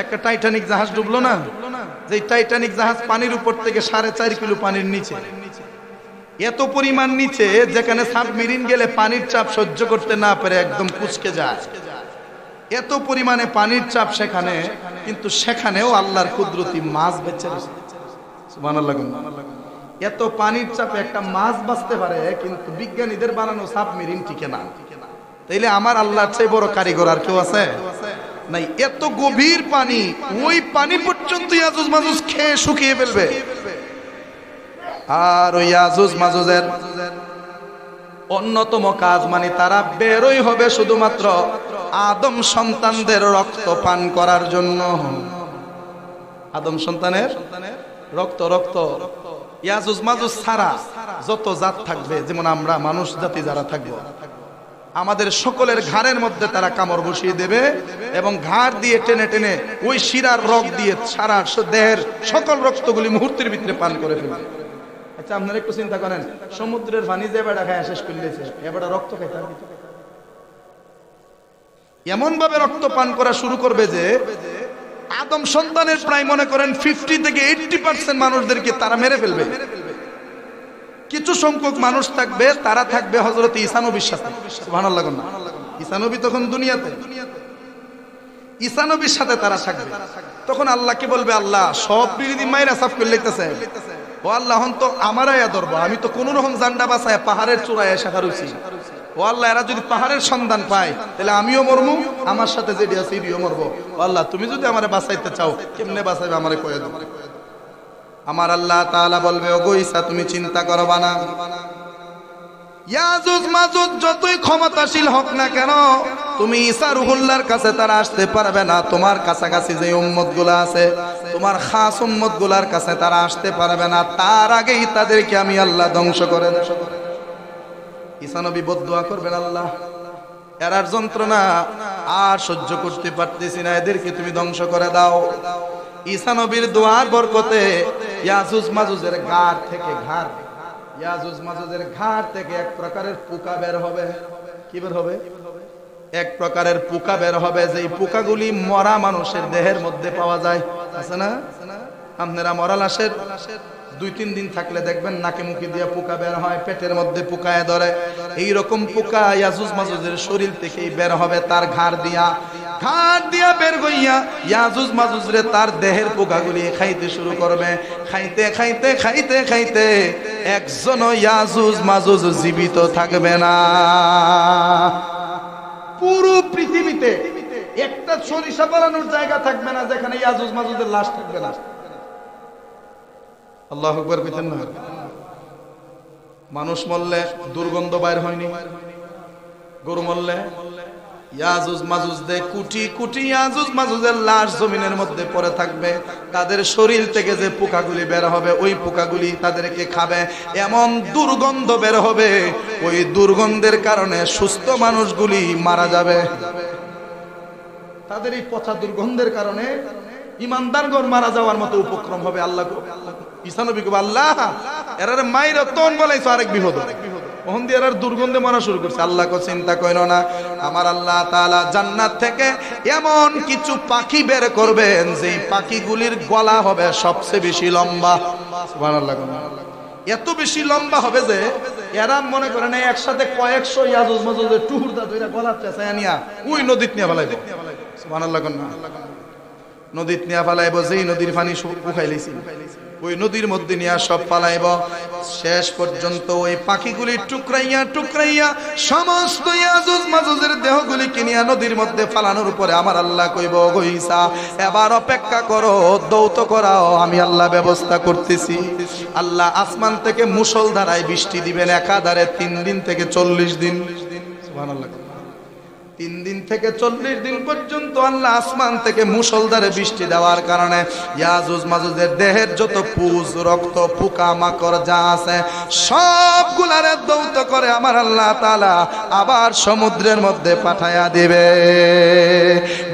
একটা টাইটানিক জাহাজ ডুবলো না? যে টাইটানিক জাহাজ পানির উপর থেকে 4.5 কিলো পানির নিচে, এত পরিমাণ নিচে যেখানে সাবমেরিন গেলে পানির চাপ সহ্য করতে না পারে একদম কুচকে যায়। এত পরিমাণে পানির চাপ সেখানে, কিন্তু সেখানেও আল্লাহর কুদরতি মাছ বেঁচে রয়েছে। সুবহানাল্লাহ। এত পানির চাপে একটা মাছ বাঁচতে পারে, কিন্তু বিজ্ঞানীদের বানানো সাবমেরিন টিকে না। তাইলে আমার আল্লাহর চেয়ে বড় কারিগর আর কেউ আছে? নাই। এত গভীর পানি, ওই পানি পর্যন্ত ইয়াজুজ মাজুজ খেয়ে শুকিয়ে ফেলবে। আর ওই ইয়াজুজ মাজুজের অন্যতম কাজ মানে তারা বেরই হবে শুধুমাত্র আদম সন্তানদের রক্ত পান করার জন্য। আদম সন্তানের রক্ত রক্ত ইয়াজুজ মাজুজ ছাড়া যত জাত থাকবে, যেমন আমরা মানুষ জাতি যারা থাকবো, আমাদের সকলের ঘাড়ের মধ্যে তারা কামড় বসিয়ে দেবে এবং ঘাড় দিয়ে টেনে টেনে ওই শিরার রক্ত দিয়ে সারা দেহের সকল রক্তগুলি মুহূর্তের ভিতরে পান করে ফেলবে। আচ্ছা, আপনারা একটু চিন্তা করেন, সমুদ্রের পানি যে বেড়া খায় শেষ করলেছে, এবারে রক্ত খাইতে এমন ভাবে রক্ত পান করা শুরু করবে যে আদম সন্তানের প্রায় মনে করেন 50 থেকে 80% মানুষদেরকে তারা মেরে ফেলবে। কিছু সংখ্যক মানুষ থাকবে, তারা থাকবে হযরত ঈসা নবীর সাথে। সুবহানাল্লাহ। ঈসা নবী তখন দুনিয়াতে, ঈসা নবীর সাথে তারা থাকবে। তখন আল্লাহকে বলবে, আল্লাহ সব বিরোধী মাইরা সাফ করে লইতেছে, ও আল্লাহ হন তো আমারাই ধরবো, আমি তো কোন রকম জান্ডা বাঁচায় পাহাড়ের চূড়ায় এসে হারুছি। ও আল্লাহ, এরা যদি পাহাড়ের সন্ধান পায় তাহলে আমিও মরবো, আমার সাথে যেটি আছে এটিও মরবো। ও আল্লাহ, তুমি যদি আমারে বাঁচাইতে চাও কেমনে বাঁচাইবে আমারে কয়ে দাও। আমার আল্লাহ তাআলা বলবে, ওগো ঈসা তুমি চিন্তা করবা না, ইয়াজুজ মাজুজ যতই ক্ষমতাশীল হোক না কেন, তুমি ঈসা রুহুল্লাহর কাছে তারা আসতে পারবে না। তোমার কাছাকাছি যে উম্মতগুলো আছে, তোমার খাস উম্মতগুলোর কাছে তারা আসতে পারবে না। তার আগেই তাদেরকে আমি আল্লাহ ধ্বংস করে দেব। ঈসা নবী বদদুয়া করবেন, আল্লাহ এরার যন্ত্রণা আর সহ্য করতে পারতেছি না, এদেরকে তুমি ধ্বংস করে দাও। ঈসা নবীর দোয়ার বরকতে ইয়াজুজ মাজুজের ঘাড় থেকে ইয়াজুজ মাজুজের ঘাড় থেকে এক প্রকারের পোকা বের হবে। কি বের হবে? এক প্রকারের পোকা বের হবে, যেই পোকাগুলি মরা মানুষের দেহের মধ্যে পাওয়া যায়। আছে না? আপনারা মরা লাশের 2-3 দিন থাকলে দেখবেন নাকে মুখে দিয়ে পোকা বের হয়, পেটের মধ্যে পোকায় ধরে। এইরকম পোকা ইয়াজুজ মাজুজের শরীর থেকেই বের হবে, তার ঘাড় দিয়া বের হইয়া ইয়াজুজ মাজুজরে তার দেহের পোকাগুলি খাইতে শুরু করবে। খাইতে খাইতে খাইতে খাইতে একজনও ইয়াজুজ মাজুজ জীবিত থাকবে না। পুরো পৃথিবীতে একটা সরিষা বানানোর জায়গা থাকবে না যেখানে ইয়াজুজ মাজুজের লাশ থাকবে না। আল্লাহু আকবার কইতেন না? মানুষ মরলে দুর্গন্ধ বাইর হয়নি, গরু মরলে ইয়াজুজ মাজুজ দে কোটি কোটি ইয়াজুজ মাজুজের লাশ জমিনের মধ্যে পড়ে থাকবে। তাদের শরীর থেকে যে পোকাগুলি বের হবে, ওই পোকাগুলি তাদেরকে খাবে। এমন দুর্গন্ধ বের হবে, ওই দুর্গন্ধের কারণে সুস্থ মানুষগুলি মারা যাবে। তাদের এই পচা দুর্গন্ধের কারণে ইমানদারগণ মারা যাওয়ার মতো উপক্রম হবে। আল্লাহ ঈসা নবী কবে, আল্লাহ এরারে মাইরা তোন বলাইছো আরেক বিপদ, ওহন দিয়ে এরার দুর্গন্ধে মারা শুরু করছে। আল্লাহ কো চিন্তা কইরো না, আমার আল্লাহ তাআলা জান্নাত থেকে এমন কিছু পাখি বের করবেন যেই পাখিগুলির গলা হবে সবচেয়ে বেশি লম্বা। সুবহানাল্লাহ। এত বেশি লম্বা হবে যে এরা মনে করেন একসাথে কয়েকশো ইয়াজুজ মাজুজের টুহুরদা ধইরা গলার চেঁচায়া নিয়া ওই নদীত নিয়ে ফেলাইব। সুবহানাল্লাহ। নদীত নিয়ে ফেলাইব, যেই নদীর পানি শুকাই লইছি ওই নদীর মধ্যে নিয়ে সব ফালাইব। শেষ পর্যন্ত ওই পাখিগুলি টুকরাইয়া টুকরাইয়া সমস্ত ইয়াজুজ মাজুজের দেহগুলিকে নিয়ে নদীর মধ্যে ফালানোর উপরে আমার আল্লাহ কইব, ওগো ঈসা এবার অপেক্ষা করো, দৌত করাও, আমি আল্লাহ ব্যবস্থা করতেছি। আল্লাহ আসমান থেকে মুষলধারায় বৃষ্টি দিবেন একাধারে 3 দিন থেকে 40 দিন। সুবহানাল্লাহ। 3 দিন থেকে 40 দিন পর্যন্ত আল্লাহ আসমান থেকে মুষলধারে বৃষ্টি দেওয়ার কারণে ইয়াজুজ মাজুজের দেহের যত পুজ রক্ত পোকা মাকড় যা আছে সবগুলারে দৌত করে আমার আল্লাহ তাআলা আবার সমুদ্রের মধ্যে পাঠায়া দিবে।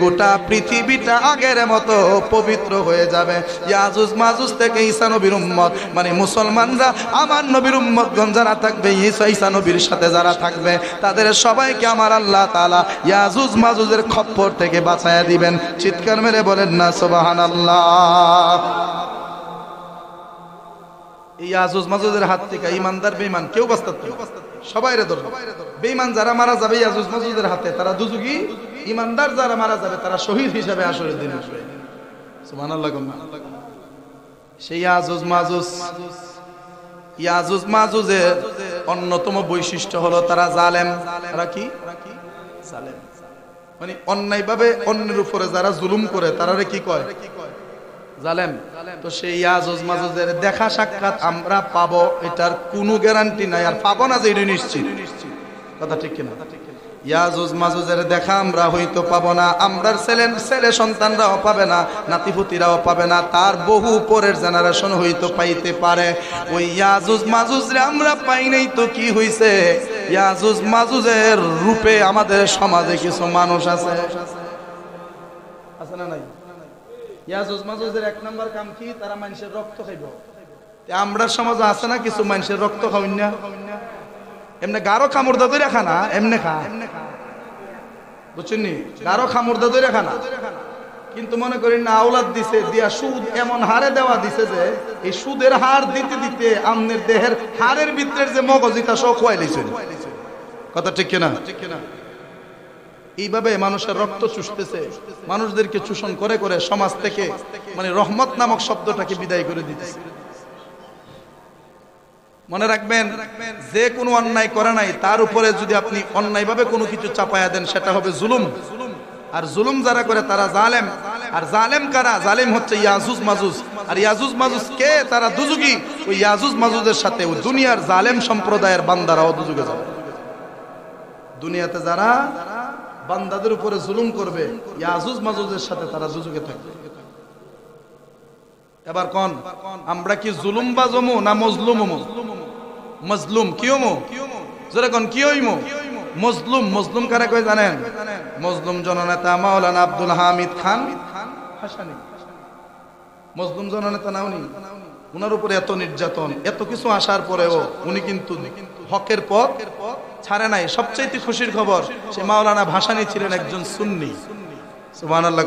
গোটা পৃথিবীটা আগের মতো পবিত্র হয়ে যাবে। ইয়াজুজ মাজুজ থেকে ঈসা নবীর উম্মত মানে মুসলমানরা, আমার নবীর উম্মতগণ যারা থাকবে, ঈসা নবীর সাথে যারা থাকবে, তাদের সবাইকে আমার আল্লাহ তাআলা ইয়াজুজ মাজুজের খপ্পর থেকে বাঁচায়া দিবেন। চিৎকার মেরে বলেন না সুবহানাল্লাহ। ইয়াজুজ মাজুজের হাত থেকে ইমানদার বেঈমান কেউ বাঁচতে পারবে না, সবাইরে ধরবে। বেঈমান যারা মারা যাবে ইয়াজুজ মাজুজের হাতে তারা দুজুগী, ইমানদার যারা মারা যাবে তারা শহীদ হিসেবে আসরের দিনে আসবে। সুবহানাল্লাহ। সেই ইয়াজুজ মাজুজের অন্যতম বৈশিষ্ট্য হলো তারা জালেম। তারা কি? জালেম মানে অন্যায়ভাবে অন্যের উপরে যারা জুলুম করে তারারে কি কয়? জালেম। তো সেই ইয়াজুজ মাজুজের দেখা সাক্ষাৎ আমরা পাবো, এটার কোনো গ্যারান্টি নাই, আর পাবো না যে এটা নিশ্চিত। কথা ঠিক কিনা? ইয়াজুজ মাজুজের দেখা আমরা হয়তো পাবো না, আমরার ছেলে সন্তানরাও পাবে না, নাতিপুতিরাও পাবে না, তার বহু পরের জেনারেশন হয়তো পাইতে পারে। ওই ইয়াজুজ মাজুজরে আমরা পাই নাই তো কি হইছে? ইয়াজুজ মাজুজের রূপে আমাদের সমাজে কিছু মানুষ আছে না নাই? ইয়াজুজ মাজুজের এক নাম্বার কাম কি? তারা মানুষের রক্ত খাইব। আমরা সমাজে আছে না কিছু মানুষের রক্ত খাওয়াই না, এমনি গাঢ় খামুর দা ধরে খানা, এমনি খা, বুঝছেন নি? গাঢ় খামুর দা ধরে খানা, কিন্তু মনে করি না আওলাদ দিছে দিয়া সুদ এমন হারে দেওয়া দিছে যে এই সুদের হার দিতে দিতে আমনের দেহের হাড়ের ভিতরের যে মগজিটা সব খোয়াই লইছেন। কথা ঠিক কিনা? এইভাবে মানুষের রক্ত চুষতেছে, মানুষদেরকে চূষণ করে করে সমাজ থেকে মানে রহমত নামক শব্দটাকে বিদায় করে দিতেছে। মনে রাখবেন, যে কোনো অন্যায় করে নাই তার উপরে যদি আপনি অন্যায়ভাবে কোনো কিছু চাপায়া দেন সেটা হবে জুলুম। আর জুলুম যারা করে তারা জালেম। আর জালেম কারা? জালেম হচ্ছে ইয়াজুজ মাজুজ। আর ইয়াজুজ মাজুজ কে? তারা দুজুগি। ওই ইয়াজুজ মাজুজের সাথে ওই দুনিয়ার জালেম সম্প্রদায়ের বান্দারাও দুজুগে যাবে। দুনিয়াতে যারা বান্দাদের উপরে জুলুম করবে ইয়াজুজ মাজুজের সাথে তারা দুজুগে থাকবে। এবার কোন আমরা কি জুলুম বাজমু না মজলুম হমু? মজলুম কি হমু? জোরে কোন কি হইমু? মজলুম। মজলুম কারা কয় জানেন? মজলুম জননেতা মাওলানা আব্দুল হামিদ খান হাসানী। মজলুম জননেতা না উনি? উনার উপরে এত নির্যাতন, এত কিছু আসার পরেও উনি কিন্তু হকের পথ ছাড়ে নাই। সবচাইতে খুশির খবর, সে মাওলানা ভাসানী ছিলেন একজন সুন্নি। সুবহানাল্লাহ।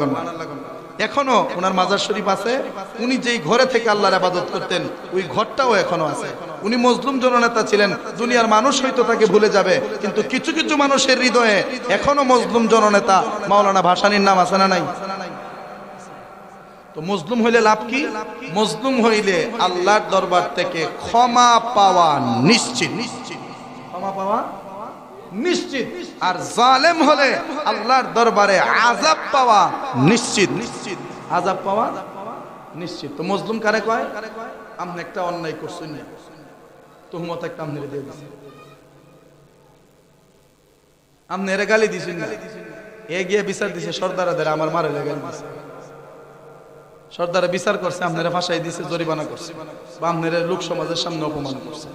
এখনো ওনার মাজার শরীফ আছে। উনি যেই ঘরে থেকে আল্লাহর ইবাদত করতেন ওই ঘরটাও এখনো আছে। উনি মজলুম জননেতা ছিলেন। দুনিয়ার মানুষ হয়তো তাকে ভুলে যাবে, কিন্তু কিছু কিছু মানুষের হৃদয়ে এখনো মজলুম জননেতা মাওলানা ভাসানীর নাম আছে না নাই? তো মজলুম হইলে লাভ কি? মজলুম হইলে আল্লাহর দরবার থেকে ক্ষমা পাওয়া নিশ্চিত। ক্ষমা পাওয়া নিশ্চিত। আর জালেম হলে আল্লাহর দরবারে আযাব পাওয়া নিশ্চিত। আযাব পাওয়া নিশ্চিত। তো মজলুম কারে কয়? আপনি একটা অন্যায় করছেন না, তুহমত একটা আপনি দিয়ে দিছেন, আপনি এর গালি দিছেন না, এ গিয়ে বিচার দিছে সর্দারদের আমার মারে গালি দিছে, সর্দারে বিচার করছে, আপনারা ফাঁসাই দিছে, জরিমানা করছে, বা আপনারা লোক সমাজের সামনে অপমান করছে।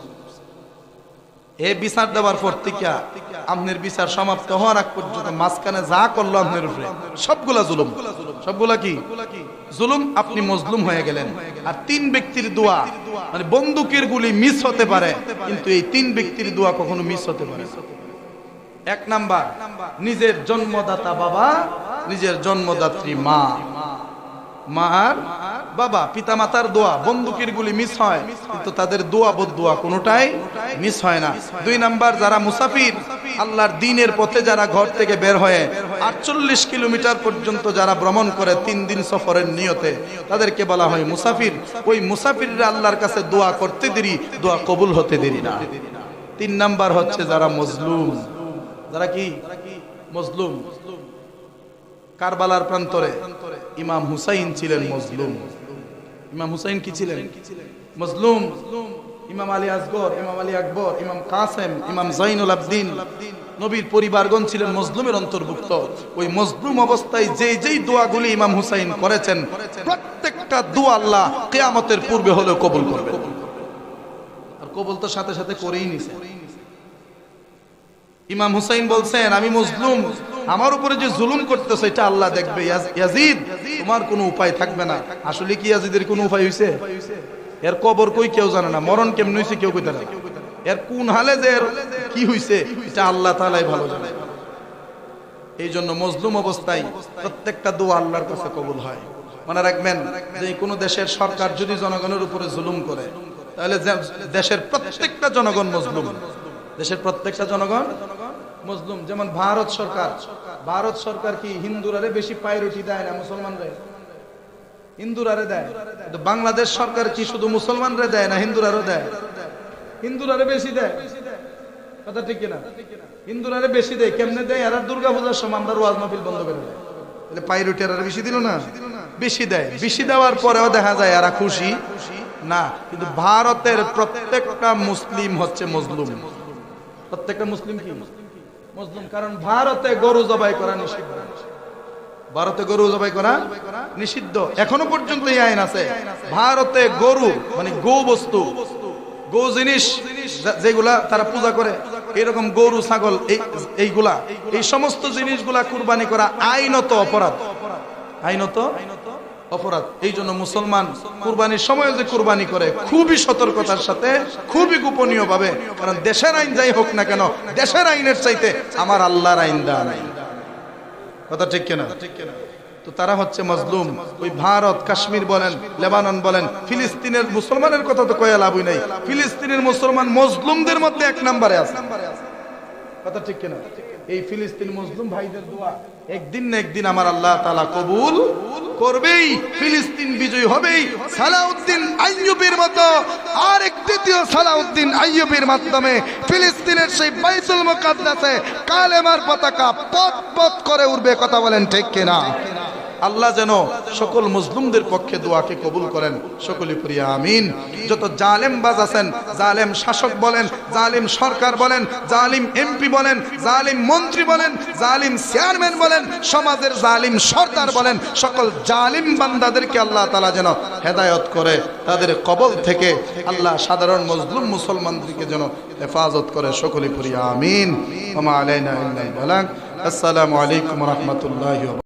এই বিচার দেওয়ার পর থেকে আপনার বিচার সমাপ্ত হওয়ার আগ পর্যন্ত মাঝখানে যা করলো আপনার উপরে সবগুলা জুলুম। সবগুলা কি জুলুম? আপনি মজলুম হয়ে গেলেন। আর তিন ব্যক্তির দোয়া, মানে বন্দুকের গুলি মিস হতে পারে, কিন্তু এই তিন ব্যক্তির দোয়া কখনো মিস হতে পারে। এক নাম্বার, নিজের জন্মদাতা বাবা, নিজের জন্মদাত্রী মা। মার বাবা পিতা মাতার দোয়া, বন্দুকের গুলি মিস হয় কিন্তু তাদের দোয়া বদদোয়া কোনোটাই মিস হয় না। দুই নাম্বার, যারা মুসাফির, আল্লাহর দ্বীনের পথে যারা ঘর থেকে বের হয়ে 48 কিলোমিটার পর্যন্ত যারা ভ্রমণ করে 3 দিন সফরের নিয়তে, তাদেরকে বলা হয় মুসাফির। ওই মুসাফিররা আল্লাহর কাছে দোয়া করতে দেরি, দোয়া কবুল হতে দেরি না। 3 নাম্বার হচ্ছে যারা মজলুম। যারা কি মজলুম? কারবালার প্রান্তরে ইমাম হুসাইন ছিলেন মজলুম। ইমাম হুসাইন কি ছিলেন? মজলুম। ইমাম আলী আসগর, ইমাম আলী আকবর, ইমাম কাসেম, ইমাম জাইনুল আবদিন, নবীর পরিবারগণ ছিলেন মজলুমের অন্তর্ভুক্ত। ওই মজলুম অবস্থায় যেই দোয়াগুলি ইমাম হুসাইন করেছেন, প্রত্যেকটা দোয়া আল্লাহ কিয়ামতের পূর্বে হলেও কবুল করবেন। আর কবুল তো সাথে সাথে করেই নিছে। ইমাম হুসাইন বলছেন, আমি মজলুম, আমার উপরে যে জুলুম করতেছে এটা আল্লাহ দেখবে। ইয়াজিদ, তোমার কোনো উপায় থাকবে না। আসলে কি ইয়াজিদের কোনো উপায় হইছে? এর কবর কই কেউ জানে না, মরণ কেমন হইছে কেউ কইতে না, এর কোন হালে যে কি হইছে এটা আল্লাহ তাআলাই ভালো জানে। এই জন্য মজলুম অবস্থায় প্রত্যেকটা দোয়া আল্লাহর কাছে কবুল হয়। মনে রাখবেন যে কোনো দেশের সরকার যদি জনগণের উপরে জুলুম করে, তাহলে দেশের প্রত্যেকটা জনগণ মজলুম। দেশের প্রত্যেকটা জনগণ মজলুম। যেমন ভারত সরকার কি হিন্দুরারে বেশি প্রায়োরিটি দেয় না মুসলমানরে? হিন্দুরারে দেয়। কিন্তু বাংলাদেশ সরকার কি শুধু মুসলমানরে দেয় না হিন্দুরারও দেয়? হিন্দুরারে বেশি দেয়। কথা ঠিক কিনা? হিন্দুরারে বেশি দেয়। কেমনে দেয়? এরা দুর্গা পূজার সময় আমরা ওয়াজ মাহফিল বন্ধ করে দেয়, তাহলে প্রায়োরিটি এরা বেশি দিল না? বেশি দেয়। বেশি দেওয়ার পরেও দেখা যায় এরা খুশি না। কিন্তু ভারতের প্রত্যেকটা মুসলিম হচ্ছে মজলুম। প্রত্যেকটা মুসলিম কি মজলুম, কারণ ভারতে গরু জবাই করা নিষিদ্ধ। ভারতে গরু জবাই করা নিষিদ্ধ, এখনো পর্যন্ত এই আইন আছে। ভারতে গরু মানে গো বস্তু, গো জিনিস যেগুলা তারা পূজা করে, এরকম গরু ছাগল এইগুলা, এই সমস্ত জিনিসগুলা কুরবানি করা আইনত অপরাধ, আইনত অপরাধ। এই জন্য মুসলমান কুরবানির সময় যে কুরবানি করে খুবই সতর্কতার সাথে, খুবই গোপনীয় ভাবে, কারণ দেশের আইন যাই হোক না কেন, দেশের আইনের চাইতে আমার আল্লাহর আইন দান। কথা ঠিক কিনা? তো তারা হচ্ছে মজলুম। ওই ভারত, কাশ্মীর বলেন, লেবানন বলেন, ফিলিস্তিনের মুসলমানের কথা তো কয়া লাভই নাই। ফিলিস্তিনের মুসলমান মজলুমদের মধ্যে 1 নম্বরে আছে। কথা ঠিক কিনা? এই ফিলিস্তিন মুসলিম ভাইদের দোয়া একদিন না একদিন আমার আল্লাহ তাআলা কবুল করবেই, ফিলিস্তিন বিজয় হবেই। সালাউদ্দিন আইয়ুবীর মতো আরেক দ্বিতীয় সালাউদ্দিন আইয়ুবীর মাধ্যমে ফিলিস্তিনের সেই বাইতুল মুকাদ্দাসে কালেমার পতাকা পথ পথ করে উঠবে। কথা বলেন ঠিক কিনা? আল্লাহ যেন সকল মুসলিমদের পক্ষে দোয়াকে কবুল করেন, সকলে পড়ি আমিন। যত জালেম বাজ আছেন, জালেম শাসক বলেন, জালিম সরকার বলেন, জালিম এমপি বলেন, জালিম মন্ত্রী বলেন, জালিম চেয়ারম্যান বলেন, সমাজের জালিম সর্দার বলেন, সকল জালিম বান্দাদেরকে আল্লাহ তাআলা যেন হেদায়েত করে, তাদের কবল থেকে আল্লাহ সাধারণ মজলুম মুসলমানদেরকে যেন হেফাজত করে, সকলে পড়ি আমিন। ওয়া মা আলাইনা ইল্লাল বালাগ। আসসালামু আলাইকুম ওয়া রাহমাতুল্লাহি ওয়া